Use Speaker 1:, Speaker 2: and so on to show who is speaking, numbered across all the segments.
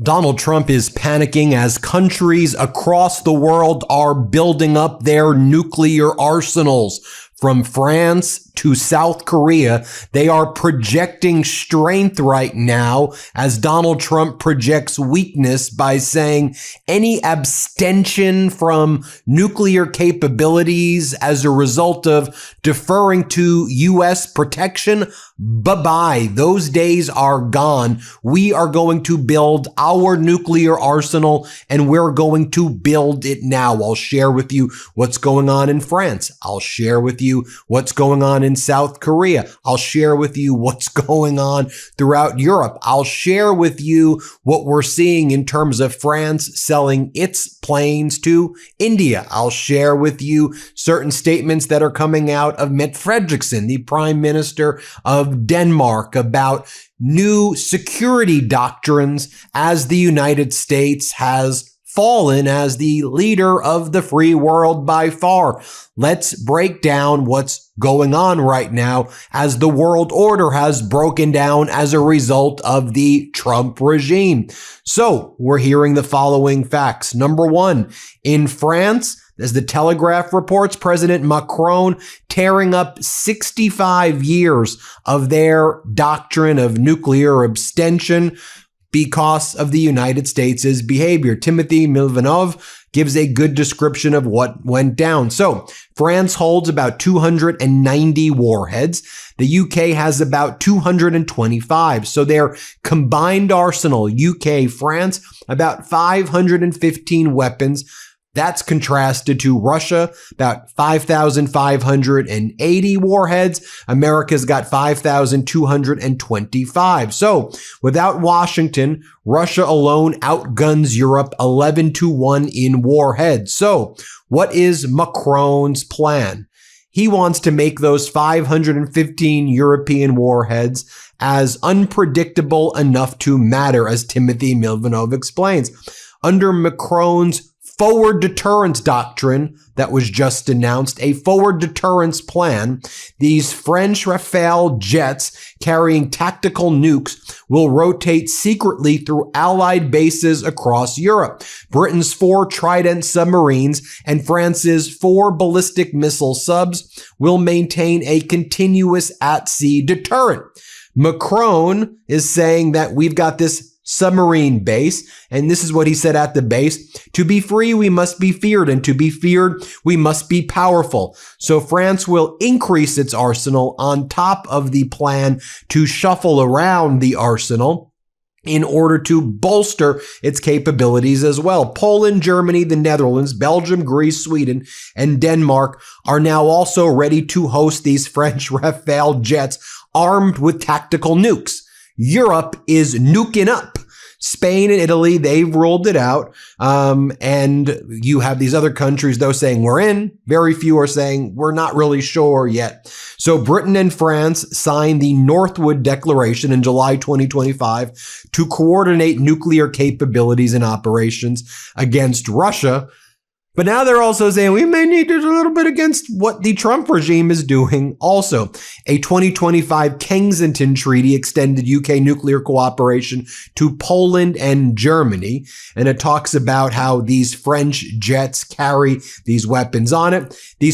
Speaker 1: Donald Trump is panicking as countries across the world are building up their nuclear arsenals. From France to South Korea, they are projecting strength right now as Donald Trump projects weakness by saying any abstention from nuclear capabilities as a result of deferring to U.S. protection, bye-bye. Those days are gone. We are going to build our nuclear arsenal and we're going to build it now. I'll share with you what's going on in France. I'll share with you what's going on in South Korea. I'll share with you what's going on throughout Europe. I'll share with you what we're seeing in terms of France selling its planes to India. I'll share with you certain statements that are coming out of Mette Frederiksen, the Prime Minister of Denmark, about new security doctrines as the United States has fallen as the leader of the free world by far. Let's break down what's going on right now as the world order has broken down as a result of the Trump regime. So we're hearing the following facts. Number one, in France, as the Telegraph reports, President Macron tearing up 65 years of their doctrine of nuclear abstention because of the United States' behavior. Timothy Milvanov gives a good description of what went down. So France holds about 290 warheads. The UK has about 225. So their combined arsenal, UK, France, about 515 weapons. That's contrasted to Russia, about 5,580 warheads. America's got 5,225. So without Washington, Russia alone outguns Europe 11-1 in warheads. So what is Macron's plan? He wants to make those 515 European warheads as unpredictable enough to matter, as Timothy Milvanov explains. Under Macron's forward deterrence doctrine that was just announced, a forward deterrence plan, these French Rafale jets carrying tactical nukes will rotate secretly through Allied bases across Europe. Britain's 4 Trident submarines and France's 4 ballistic missile subs will maintain a continuous at-sea deterrent. Macron is saying that we've got this submarine base, and this is what he said at the base: to be free, we must be feared, and to be feared, we must be powerful. So France will increase its arsenal on top of the plan to shuffle around the arsenal in order to bolster its capabilities as well. Poland, Germany, the Netherlands, Belgium, Greece, Sweden, and Denmark are now also ready to host these French Rafale jets armed with tactical nukes. Europe is nuking up. Spain and Italy, they've ruled it out. And you have these other countries, though, saying we're in. Very few are saying we're not really sure yet. So Britain and France signed the Northwood Declaration in July 2025 to coordinate nuclear capabilities and operations against Russia. But now they're also saying we may need to do a little bit against what the Trump regime is doing also. A 2025 Kensington Treaty extended UK nuclear cooperation to Poland and Germany. And it talks about how these French jets carry these weapons on it. The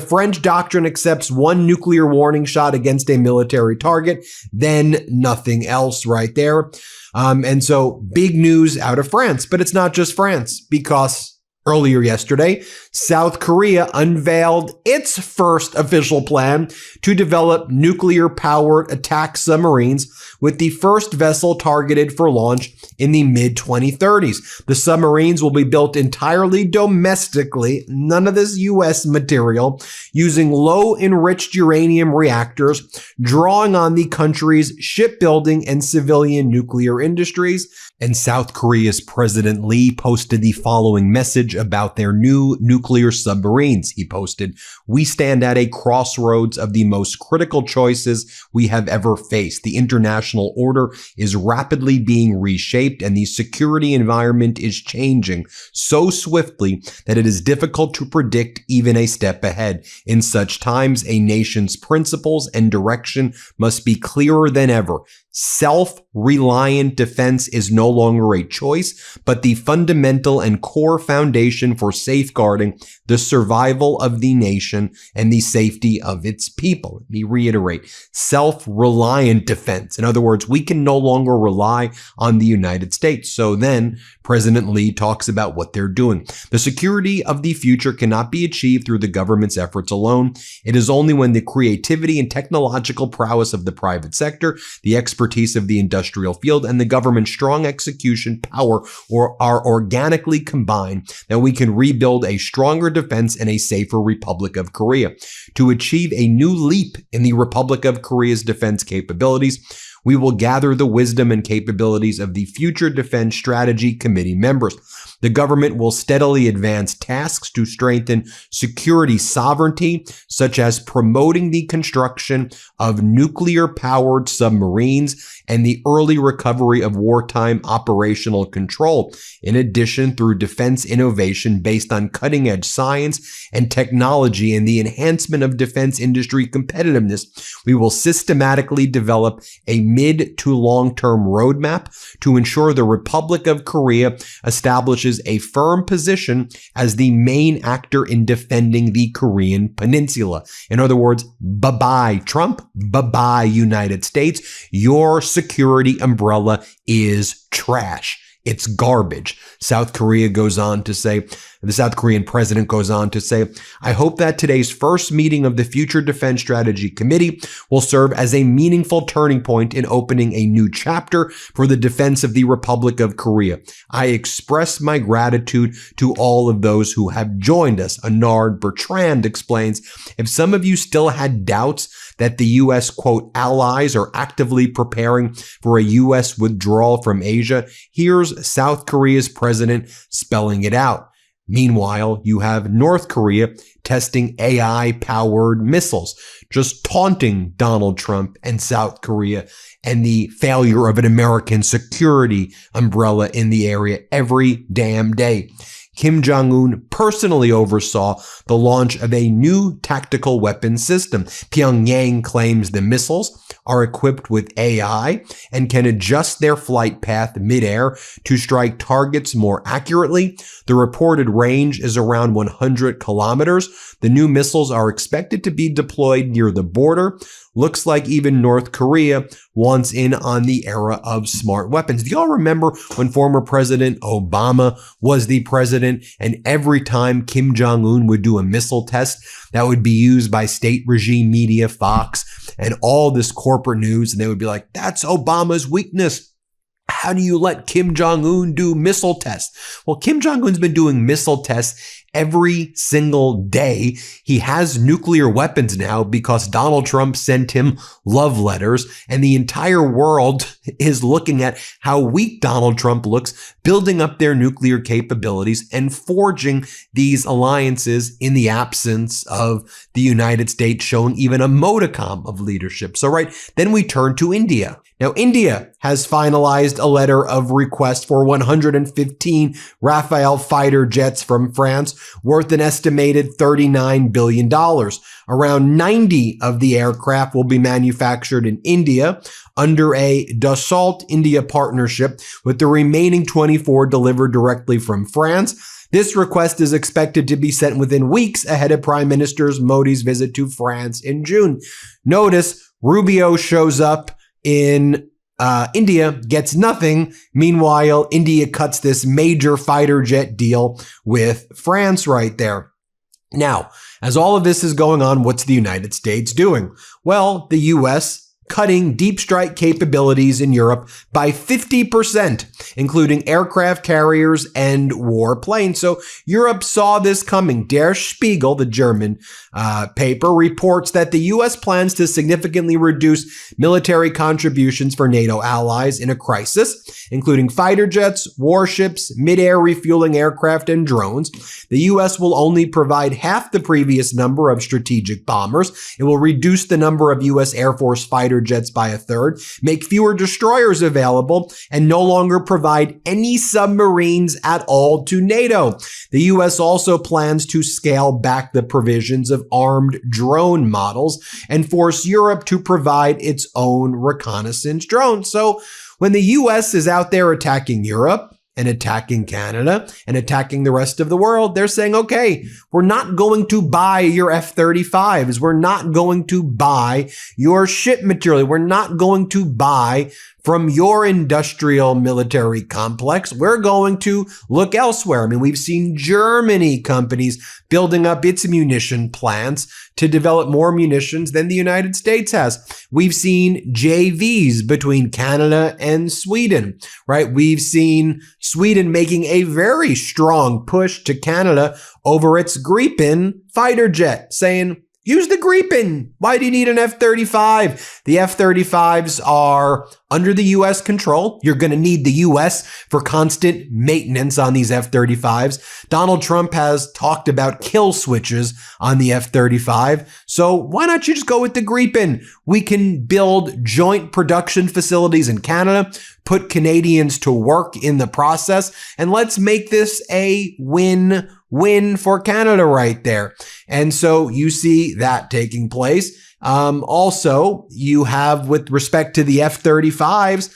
Speaker 1: French doctrine accepts one nuclear warning shot against a military target, then nothing else right there. And so big news out of France. But it's not just France, because earlier yesterday, South Korea unveiled its first official plan to develop nuclear-powered attack submarines, with the first vessel targeted for launch in the mid-2030s. The submarines will be built entirely domestically, none of this U.S. material, using low-enriched uranium reactors, drawing on the country's shipbuilding and civilian nuclear industries. And South Korea's President Lee posted the following message about their new nuclear submarines. He posted, "We stand at a crossroads of the most critical choices we have ever faced. The international order is rapidly being reshaped, and the security environment is changing so swiftly that it is difficult to predict even a step ahead. In such times, a nation's principles and direction must be clearer than ever. Self-reliant defense is no longer a choice, but the fundamental and core foundation for safeguarding the survival of the nation and the safety of its people. Let me reiterate, self-reliant defense. In other words, we can no longer rely on the United States. So then President Lee talks about what they're doing. The security of the future cannot be achieved through the government's efforts alone. It is only when the creativity and technological prowess of the private sector, the expertise of the industrial field, and the government's strong execution power are organically combined that we can rebuild a stronger defense and a safer Republic of Korea. To achieve a new leap in the Republic of Korea's defense capabilities, we will gather the wisdom and capabilities of the Future Defense Strategy Committee members. The government will steadily advance tasks to strengthen security sovereignty, such as promoting the construction of nuclear-powered submarines and the early recovery of wartime operational control. In addition, through defense innovation based on cutting-edge science and technology and the enhancement of defense industry competitiveness, we will systematically develop a mid to long-term roadmap to ensure the Republic of Korea establishes a firm position as the main actor in defending the Korean Peninsula. In other words, bye-bye Trump, bye-bye United States. Your security umbrella is trash. It's garbage. South Korea goes on to say, the South Korean president goes on to say, I hope that today's first meeting of the Future Defense Strategy Committee will serve as a meaningful turning point in opening a new chapter for the defense of the Republic of Korea. I express my gratitude to all of those who have joined us. Anard Bertrand explains, if some of you still had doubts that the U.S., quote, allies are actively preparing for a U.S. withdrawal from Asia, here's South Korea's president spelling it out. Meanwhile, you have North Korea testing AI-powered missiles, just taunting Donald Trump and South Korea and the failure of an American security umbrella in the area every damn day. Kim Jong-un personally oversaw the launch of a new tactical weapons system. Pyongyang claims the missiles are equipped with AI and can adjust their flight path midair to strike targets more accurately. The reported range is around 100 kilometers. The new missiles are expected to be deployed near the border. Looks like even North Korea wants in on the era of smart weapons. Do y'all remember when former President Obama was the president and every time Kim Jong-un would do a missile test that would be used by state regime media, Fox, and all this corporate news, and they would be like, that's Obama's weakness. How do you let Kim Jong-un do missile tests? Well, Kim Jong-un's been doing missile tests every single day. He has nuclear weapons now because Donald Trump sent him love letters, and the entire world is looking at how weak Donald Trump looks, building up their nuclear capabilities and forging these alliances in the absence of the United States showing even a modicum of leadership. So then we turn to India. Now, India has finalized a letter of request for 115 Rafale fighter jets from France, worth an estimated $39 billion. Around 90 of the aircraft will be manufactured in India under a Dassault India partnership, with the remaining 24 delivered directly from France. This request is expected to be sent within weeks ahead of Prime Minister Modi's visit to France in June. Notice Rubio shows up in India, gets nothing. Meanwhile, India cuts this major fighter jet deal with France right there. Now, as all of this is going on, what's the United States doing? Well, the U.S. cutting deep strike capabilities in Europe by 50%, including aircraft carriers and warplanes. So Europe saw this coming. Der Spiegel, the German paper, reports that the U.S. plans to significantly reduce military contributions for NATO allies in a crisis, including fighter jets, warships, mid-air refueling aircraft, and drones. The U.S. will only provide half the previous number of strategic bombers. It will reduce the number of U.S. Air Force fighter fighter jets by a third, make fewer destroyers available, and no longer provide any submarines at all to NATO. The U.S. also plans to scale back the provisions of armed drone models and force Europe to provide its own reconnaissance drones. So when the U.S. is out there attacking Europe, and attacking Canada and attacking the rest of the world, they're saying, okay, we're not going to buy your F-35s. We're not going to buy your ship material. We're not going to buy from your industrial military complex. We're going to look elsewhere. I mean, we've seen Germany companies building up its munition plants to develop more munitions than the United States has. We've seen JVs between Canada and Sweden, right? We've seen Sweden making a very strong push to Canada over its Gripen fighter jet, saying, use the Gripen. Why do you need an F-35? The F-35s are under the U.S. control. You're going to need the U.S. for constant maintenance on these F-35s. Donald Trump has talked about kill switches on the F-35. So why not you just go with the Gripen? We can build joint production facilities in Canada, put Canadians to work in the process, and let's make this a win for Canada right there. And so you see that taking place. Also, you have, with respect to the F-35s,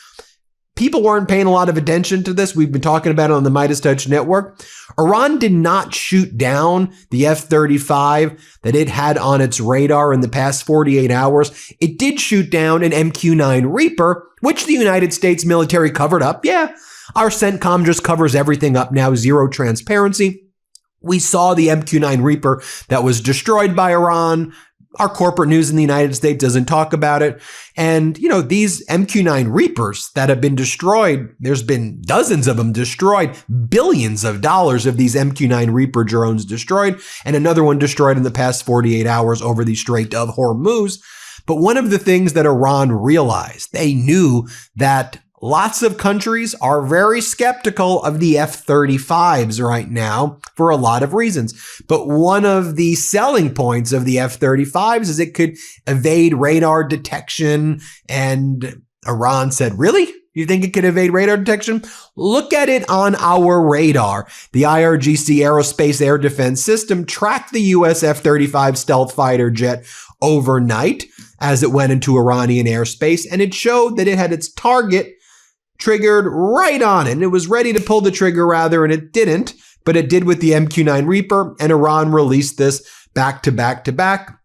Speaker 1: people weren't paying a lot of attention to this. We've been talking about it on the MeidasTouch network. Iran did not shoot down the F-35 that it had on its radar in the past 48 hours. It did shoot down an MQ-9 Reaper, which the United States military covered up. Yeah, our CENTCOM just covers everything up now, zero transparency. We saw the MQ-9 Reaper that was destroyed by Iran. Our corporate news in the United States doesn't talk about it. And, you know, these MQ-9 Reapers that have been destroyed, there's been dozens of them destroyed, billions of dollars of these MQ-9 Reaper drones destroyed, and another one destroyed in the past 48 hours over the Strait of Hormuz. But one of the things that Iran realized, they knew that lots of countries are very skeptical of the F-35s right now for a lot of reasons. But one of the selling points of the F-35s is it could evade radar detection. And Iran said, really? You think it could evade radar detection? Look at it on our radar. The IRGC Aerospace Air Defense System tracked the US F-35 stealth fighter jet overnight as it went into Iranian airspace, and it showed that it had its target triggered right on it. And it was ready to pull the trigger rather, and it didn't, but it did with the MQ-9 Reaper, and Iran released this back to back to back.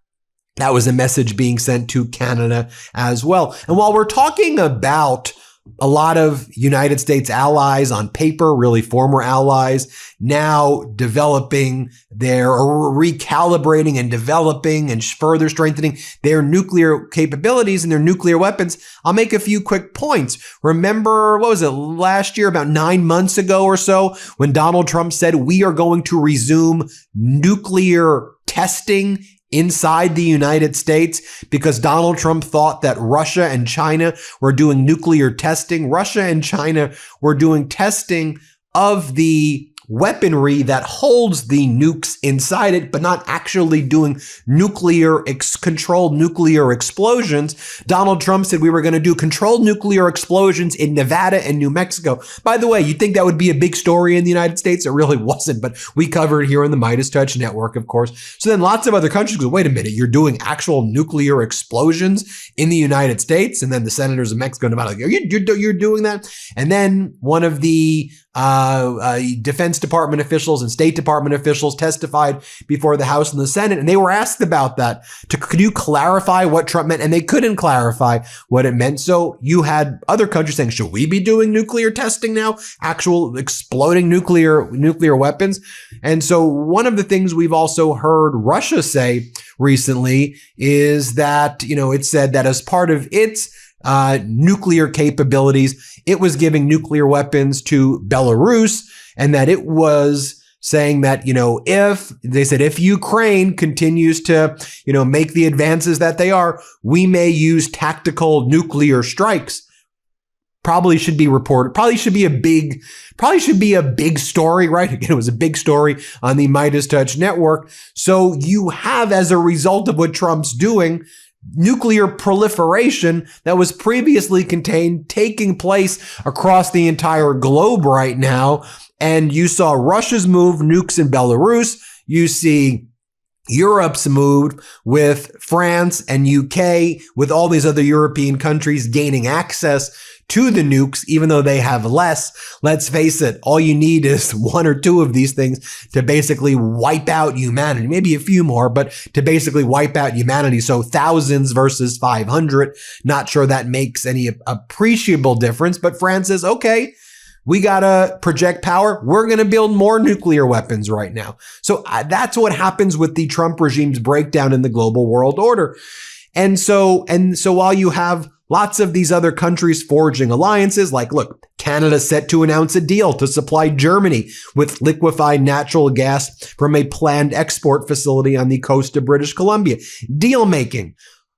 Speaker 1: That was a message being sent to Canada as well. And while we're talking about a lot of United States allies on paper, really former allies, now developing their, or recalibrating and developing and further strengthening their nuclear capabilities and their nuclear weapons, I'll make a few quick points. Remember, what was it, last year, about 9 months ago or so, when Donald Trump said we are going to resume nuclear testing inside the United States because Donald Trump thought that Russia and China were doing nuclear testing. Russia and China were doing testing of the weaponry that holds the nukes inside it, but not actually doing controlled nuclear explosions. Donald Trump said we were going to do controlled nuclear explosions in Nevada and New Mexico. By the way, you'd think that would be a big story in the United States. It really wasn't, but we covered it here in the MeidasTouch network, of course. So then lots of other countries go, wait a minute, you're doing actual nuclear explosions in the United States? And then the senators of Mexico and Nevada, you're doing that? And then one of the Defense Department officials and State Department officials testified before the House and the Senate, and they were asked about that. Could you clarify what Trump meant? And they couldn't clarify what it meant. So you had other countries saying, should we be doing nuclear testing now? Actual exploding nuclear weapons? And so one of the things we've also heard Russia say recently is that, it said that as part of its nuclear capabilities, it was giving nuclear weapons to Belarus, and that it was saying that, if Ukraine continues to, make the advances that they are, we may use tactical nuclear strikes. Probably should be reported. Probably should be a big story, right? Again, it was a big story on the MeidasTouch network. So you have, as a result of what Trump's doing, nuclear proliferation that was previously contained taking place across the entire globe right now. And you saw Russia's move, nukes in Belarus. You see Europe's moved with France and UK, with all these other European countries gaining access to the nukes, even though they have less. Let's face it, all you need is one or two of these things to basically wipe out humanity. Maybe a few more, but to basically wipe out humanity. So thousands versus 500. Not sure that makes any appreciable difference, but France says, okay, we got to project power. We're going to build more nuclear weapons right now. So that's what happens with the Trump regime's breakdown in the global world order. And so while you have lots of these other countries forging alliances, like, look, Canada set to announce a deal to supply Germany with liquefied natural gas from a planned export facility on the coast of British Columbia. Deal making.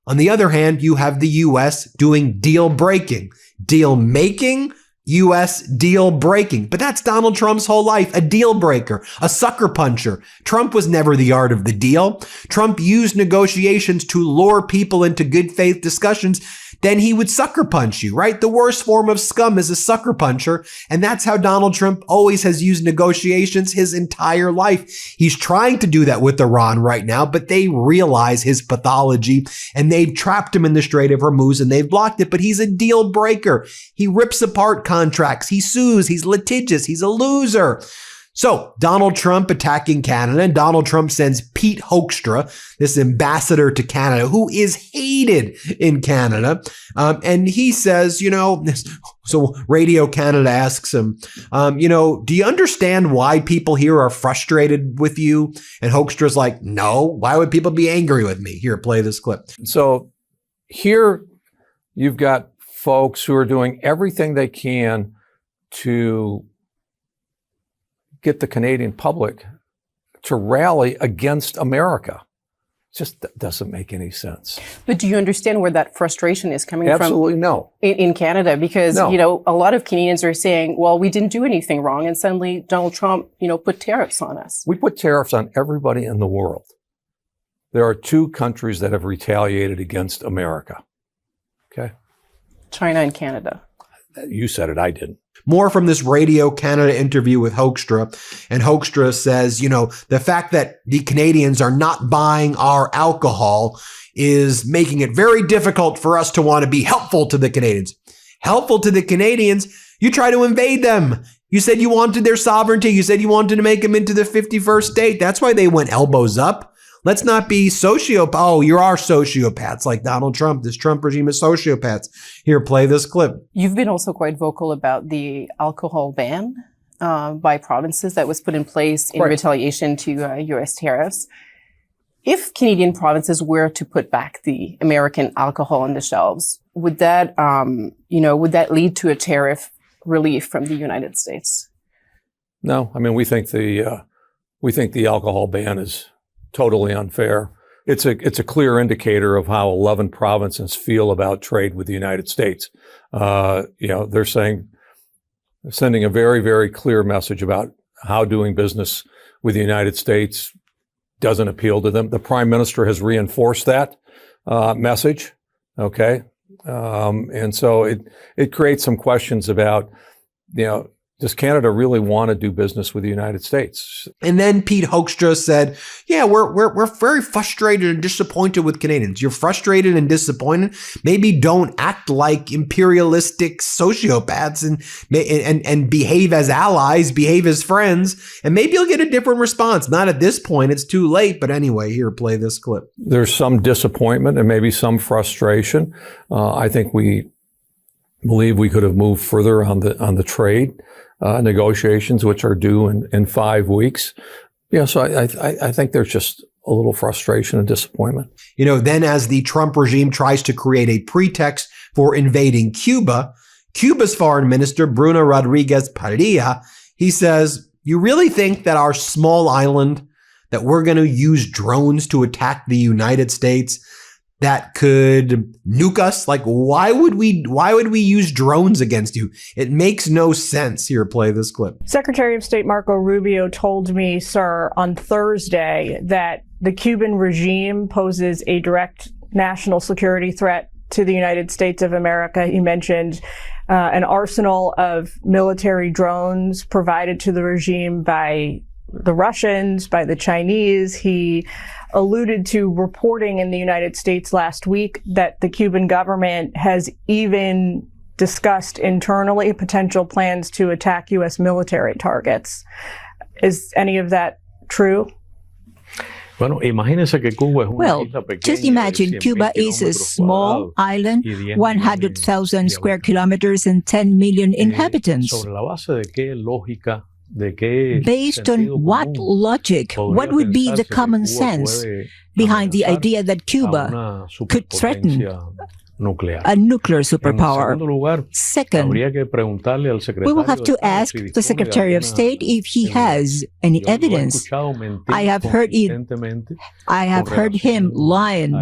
Speaker 1: On the other hand, you have the U.S. doing deal breaking. Deal making, U.S. deal breaking. But that's Donald Trump's whole life, a deal breaker, a sucker puncher. Trump was never the art of the deal. Trump used negotiations to lure people into good faith discussions. Then he would sucker punch you, right? The worst form of scum is a sucker puncher. And that's how Donald Trump always has used negotiations his entire life. He's trying to do that with Iran right now, but they realize his pathology and they've trapped him in the Strait of Hormuz and they've blocked it. But he's a deal breaker. He rips apart contracts. He sues. He's litigious. He's a loser. So Donald Trump attacking Canada, and Donald Trump sends Pete Hoekstra, this ambassador to Canada, who is hated in Canada. And he says, so Radio Canada asks him, do you understand why people here are frustrated with you? And Hoekstra's like, no, why would people be angry with me? Here, play this clip.
Speaker 2: So here you've got folks who are doing everything they can to get the Canadian public to rally against America. Just doesn't make any sense.
Speaker 3: But do you understand where that frustration is coming from?
Speaker 2: Absolutely no.
Speaker 3: In Canada, because,
Speaker 2: No.
Speaker 3: A lot of Canadians are saying, well, we didn't do anything wrong. And suddenly Donald Trump, put tariffs on us.
Speaker 2: We put tariffs on everybody in the world. There are two countries that have retaliated against America. Okay?
Speaker 3: China and Canada.
Speaker 2: You said it, I didn't.
Speaker 1: More from this Radio Canada interview with Hoekstra. And Hoekstra says, the fact that the Canadians are not buying our alcohol is making it very difficult for us to want to be helpful to the Canadians. Helpful to the Canadians? You try to invade them. You said you wanted their sovereignty. You said you wanted to make them into the 51st state. That's why they went elbows up. Let's not be sociopaths. Oh, you are sociopaths like Donald Trump. This Trump regime is sociopaths. Here, play this clip.
Speaker 3: You've been also quite vocal about the alcohol ban by provinces that was put in place in retaliation to U.S. tariffs. If Canadian provinces were to put back the American alcohol on the shelves, would that, would that lead to a tariff relief from the United States?
Speaker 2: No, I mean, we think the alcohol ban is totally unfair. It's a clear indicator of how 11 provinces feel about trade with the United States. They're sending a very, very clear message about how doing business with the United States doesn't appeal to them. The Prime Minister has reinforced that message. Okay, and so it creates some questions about, does Canada really want to do business with the United States?
Speaker 1: And then Pete Hoekstra said, yeah, we're very frustrated and disappointed with Canadians. You're frustrated and disappointed. Maybe don't act like imperialistic sociopaths and behave as allies, behave as friends, and maybe you'll get a different response. Not at this point. It's too late. But anyway, here, play this clip.
Speaker 2: There's some disappointment and maybe some frustration. I think we believe we could have moved further on the trade negotiations, which are due in 5 weeks. So I think there's just a little frustration and disappointment.
Speaker 1: Then as the Trump regime tries to create a pretext for invading Cuba, Cuba's foreign minister, Bruno Rodriguez Padilla, he says, you really think that our small island, that we're going to use drones to attack the United States, that could nuke us? Like, why would we use drones against you? It makes no sense. Here, play this clip.
Speaker 4: Secretary of State Marco Rubio told me, sir, on Thursday that the Cuban regime poses a direct national security threat to the United States of America. He mentioned an arsenal of military drones provided to the regime by the Russians, by the Chinese. He alluded to reporting in the United States last week that the Cuban government has even discussed internally potential plans to attack U.S. military targets. Is any of that true?
Speaker 5: Well,
Speaker 6: just imagine Cuba is a small island, 100,000 square kilometers and 10 million inhabitants. Based on what logic, what would be the common sense behind the idea that Cuba could threaten a nuclear superpower? Second, we will have to ask the Secretary of State if he has any evidence. I have heard him lying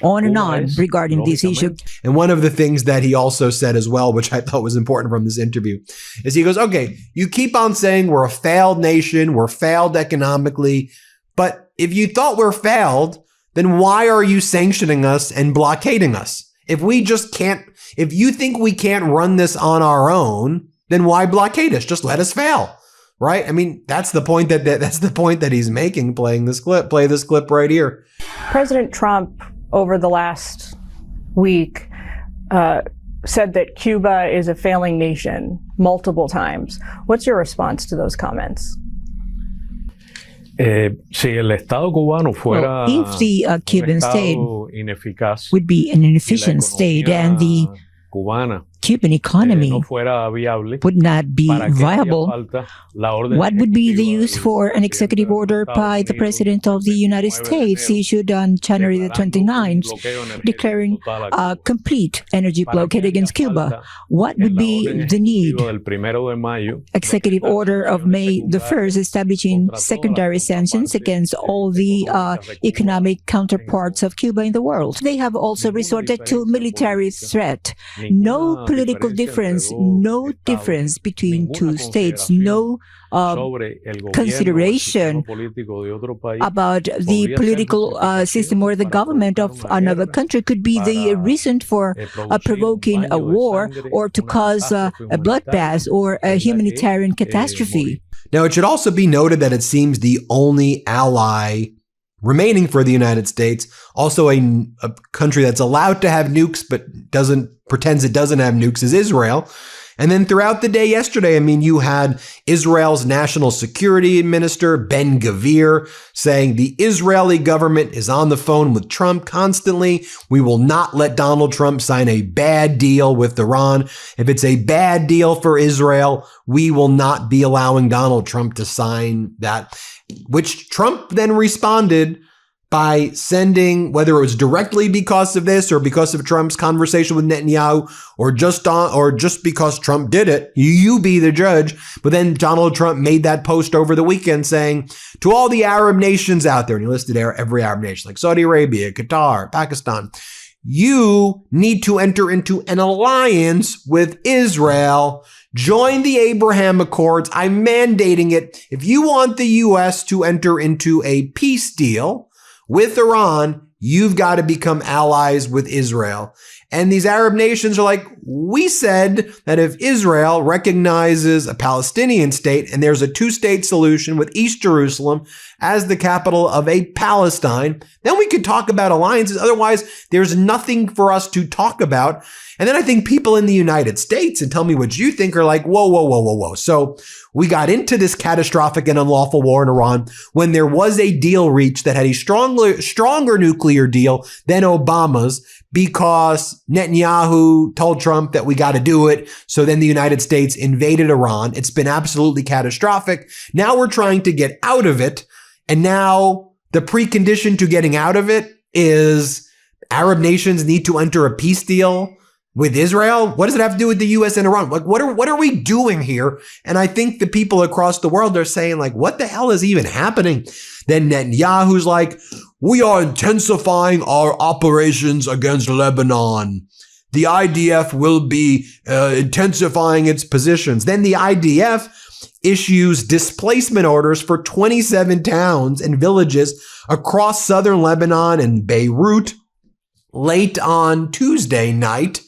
Speaker 6: on and on regarding this issue.
Speaker 1: And one of the things that he also said as well, which I thought was important from this interview, is he goes, okay, you keep on saying we're a failed nation, we're failed economically, but if you thought we're failed, then why are you sanctioning us and blockading us? If you think we can't run this on our own, then why blockade us? Just let us fail, right? I mean, that's the point that he's making. Play this clip right here.
Speaker 4: President Trump, over the last week, said that Cuba is a failing nation multiple times. What's your response to those comments?
Speaker 6: If the Cuban state would be an inefficient state and the Cuban economy would not be viable, what would be the use for an executive order by the President of the United States issued on January the 29th declaring a complete energy blockade against Cuba? What would be the need? Executive order of May the 1st establishing secondary sanctions against all the economic counterparts of Cuba in the world. They have also resorted to military threat. No political difference, no difference between two states, no consideration about the political system or the government of another country could be the reason for provoking a war or to cause a bloodbath or a humanitarian catastrophe.
Speaker 1: Now, it should also be noted that it seems the only ally remaining for the United States, also a country that's allowed to have nukes but pretends it doesn't have nukes, is Israel. And then throughout the day yesterday, I mean, you had Israel's national security minister, Ben Gvir, saying the Israeli government is on the phone with Trump constantly. We will not let Donald Trump sign a bad deal with Iran. If it's a bad deal for Israel, we will not be allowing Donald Trump to sign that, which Trump then responded by sending, whether it was directly because of this or because of Trump's conversation with Netanyahu or just because Trump did it, you be the judge. But then Donald Trump made that post over the weekend saying to all the Arab nations out there, and he listed every Arab nation like Saudi Arabia, Qatar, Pakistan, you need to enter into an alliance with Israel. Join the Abraham Accords. I'm mandating it. If you want the U.S. to enter into a peace deal with Iran, you've got to become allies with Israel. And these Arab nations are like, we said that if Israel recognizes a Palestinian state and there's a two-state solution with East Jerusalem as the capital of a Palestine, then we could talk about alliances. Otherwise, there's nothing for us to talk about. And then I think people in the United States, and tell me what you think, are like, whoa. So we got into this catastrophic and unlawful war in Iran when there was a deal reached that had a stronger nuclear deal than Obama's, because Netanyahu told Trump that we got to do it. So then the United States invaded Iran. It's been absolutely catastrophic. Now we're trying to get out of it. And now the precondition to getting out of it is Arab nations need to enter a peace deal with Israel. What does it have to do with the U.S. and Iran? Like, what are we doing here? And I think the people across the world are saying, like, what the hell is even happening? Then Netanyahu's like, we are intensifying our operations against Lebanon. the IDF will be intensifying its positions. Then the IDF issues displacement orders for 27 towns and villages across southern Lebanon and Beirut late on Tuesday night.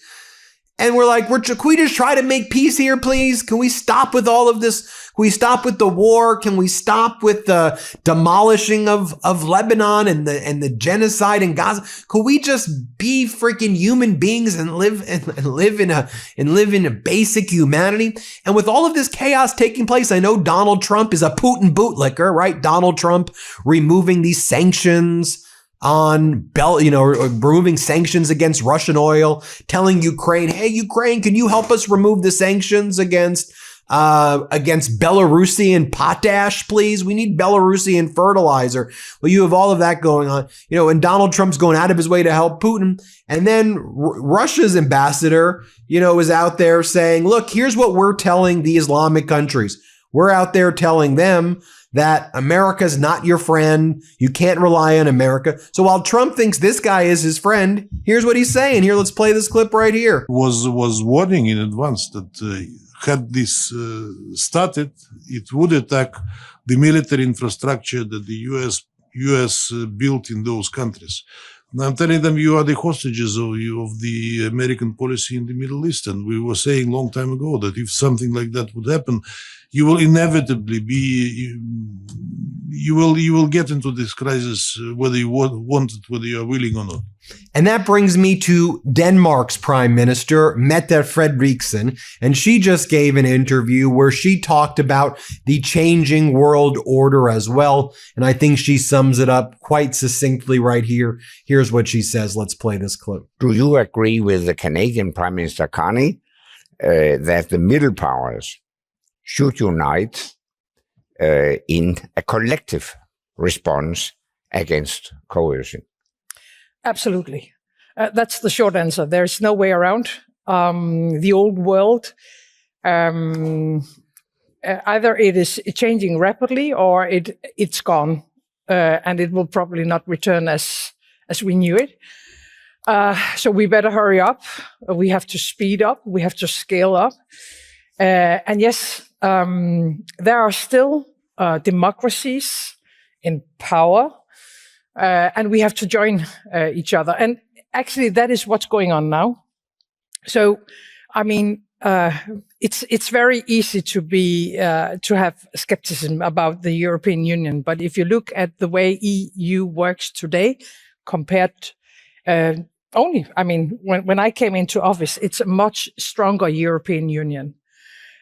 Speaker 1: And we're like, can we just try to make peace here, please? Can we stop with all of this? Can we stop with the war? Can we stop with the demolishing of Lebanon and the genocide in Gaza? Could we just be freaking human beings and live in a basic humanity? And with all of this chaos taking place, I know Donald Trump is a Putin bootlicker, right? Donald Trump removing these sanctions on removing sanctions against Russian oil, telling Ukraine, hey, Ukraine, can you help us remove the sanctions against Belarusian potash, please? We need Belarusian fertilizer. Well, you have all of that going on, and Donald Trump's going out of his way to help Putin. And then Russia's ambassador, is out there saying, look, here's what we're telling the Islamic countries. We're out there telling them that America's not your friend. You can't rely on America. So while Trump thinks this guy is his friend, here's what he's saying. Here, let's play this clip right here.
Speaker 7: Was warning in advance that had this started, it would attack the military infrastructure that the U.S. built in those countries. And I'm telling them, you are the hostages of the American policy in the Middle East. And we were saying a long time ago that if something like that would happen, you will inevitably you will get into this crisis whether you want it, whether you are willing or not.
Speaker 1: And that brings me to Denmark's Prime Minister, Mette Frederiksen. And she just gave an interview where she talked about the changing world order as well. And I think she sums it up quite succinctly right here. Here's what she says. Let's play this clip.
Speaker 8: Do you agree with the Canadian Prime Minister Carney that the middle powers should unite in a collective response against coercion?
Speaker 9: Absolutely. That's the short answer. There's no way around. The old world, either it is changing rapidly or it's gone, and it will probably not return as we knew it. So we better hurry up. We have to speed up. We have to scale up. And yes, there are still democracies in power, and we have to join each other. And actually, that is what's going on now. So, I mean, it's very easy to have skepticism about the European Union. But if you look at the way EU works today, compared when I came into office, it's a much stronger European Union.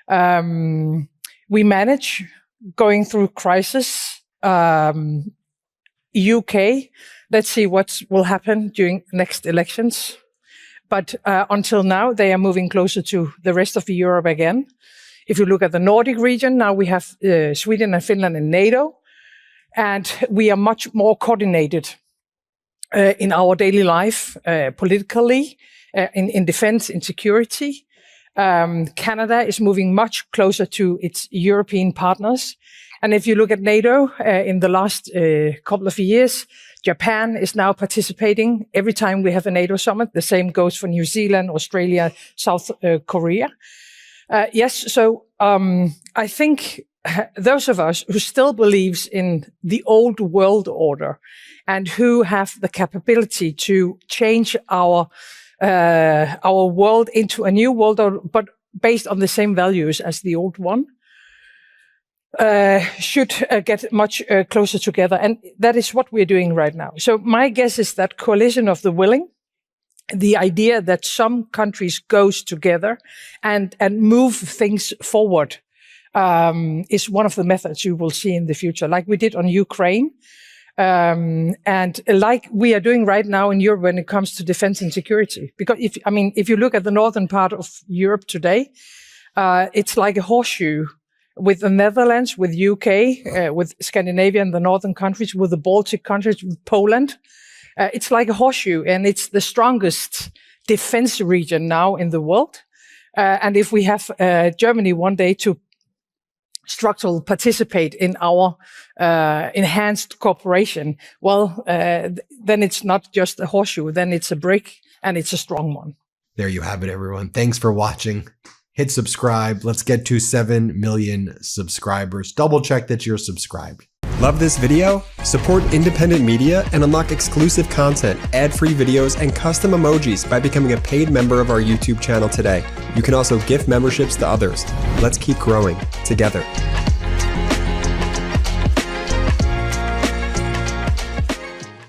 Speaker 9: We manage going through crisis. UK, let's see what will happen during next elections. But until now, they are moving closer to the rest of Europe again. If you look at the Nordic region, now we have Sweden and Finland in NATO, and we are much more coordinated in our daily life, politically, in defense, in security. Canada is moving much closer to its European partners. And if you look at NATO in the last couple of years, Japan is now participating every time we have a NATO summit. The same goes for New Zealand, Australia, South Korea. Yes, so I think those of us who still believes in the old world order and who have the capability to change our world into a new world order, but based on the same values as the old one, should get much closer together. And that is what we're doing right now. So my guess is that coalition of the willing, the idea that some countries goes together and move things forward, is one of the methods you will see in the future, like we did on Ukraine. And like we are doing right now in Europe when it comes to defense and security. Because if you look at the northern part of Europe today, it's like a horseshoe with the Netherlands, with UK, with Scandinavia and the northern countries, with the Baltic countries, with Poland. It's like a horseshoe, and it's the strongest defense region now in the world. And if we have Germany one day to structurally participate in our enhanced cooperation, well, then it's not just a horseshoe, then it's a brick, and it's a strong one.
Speaker 1: There you have it, everyone. Thanks for watching. Hit subscribe. Let's get to 7 million subscribers. Double check that you're subscribed.
Speaker 10: Love this video? Support independent media and unlock exclusive content, ad-free videos, and custom emojis by becoming a paid member of our YouTube channel today. You can also gift memberships to others. Let's keep growing together.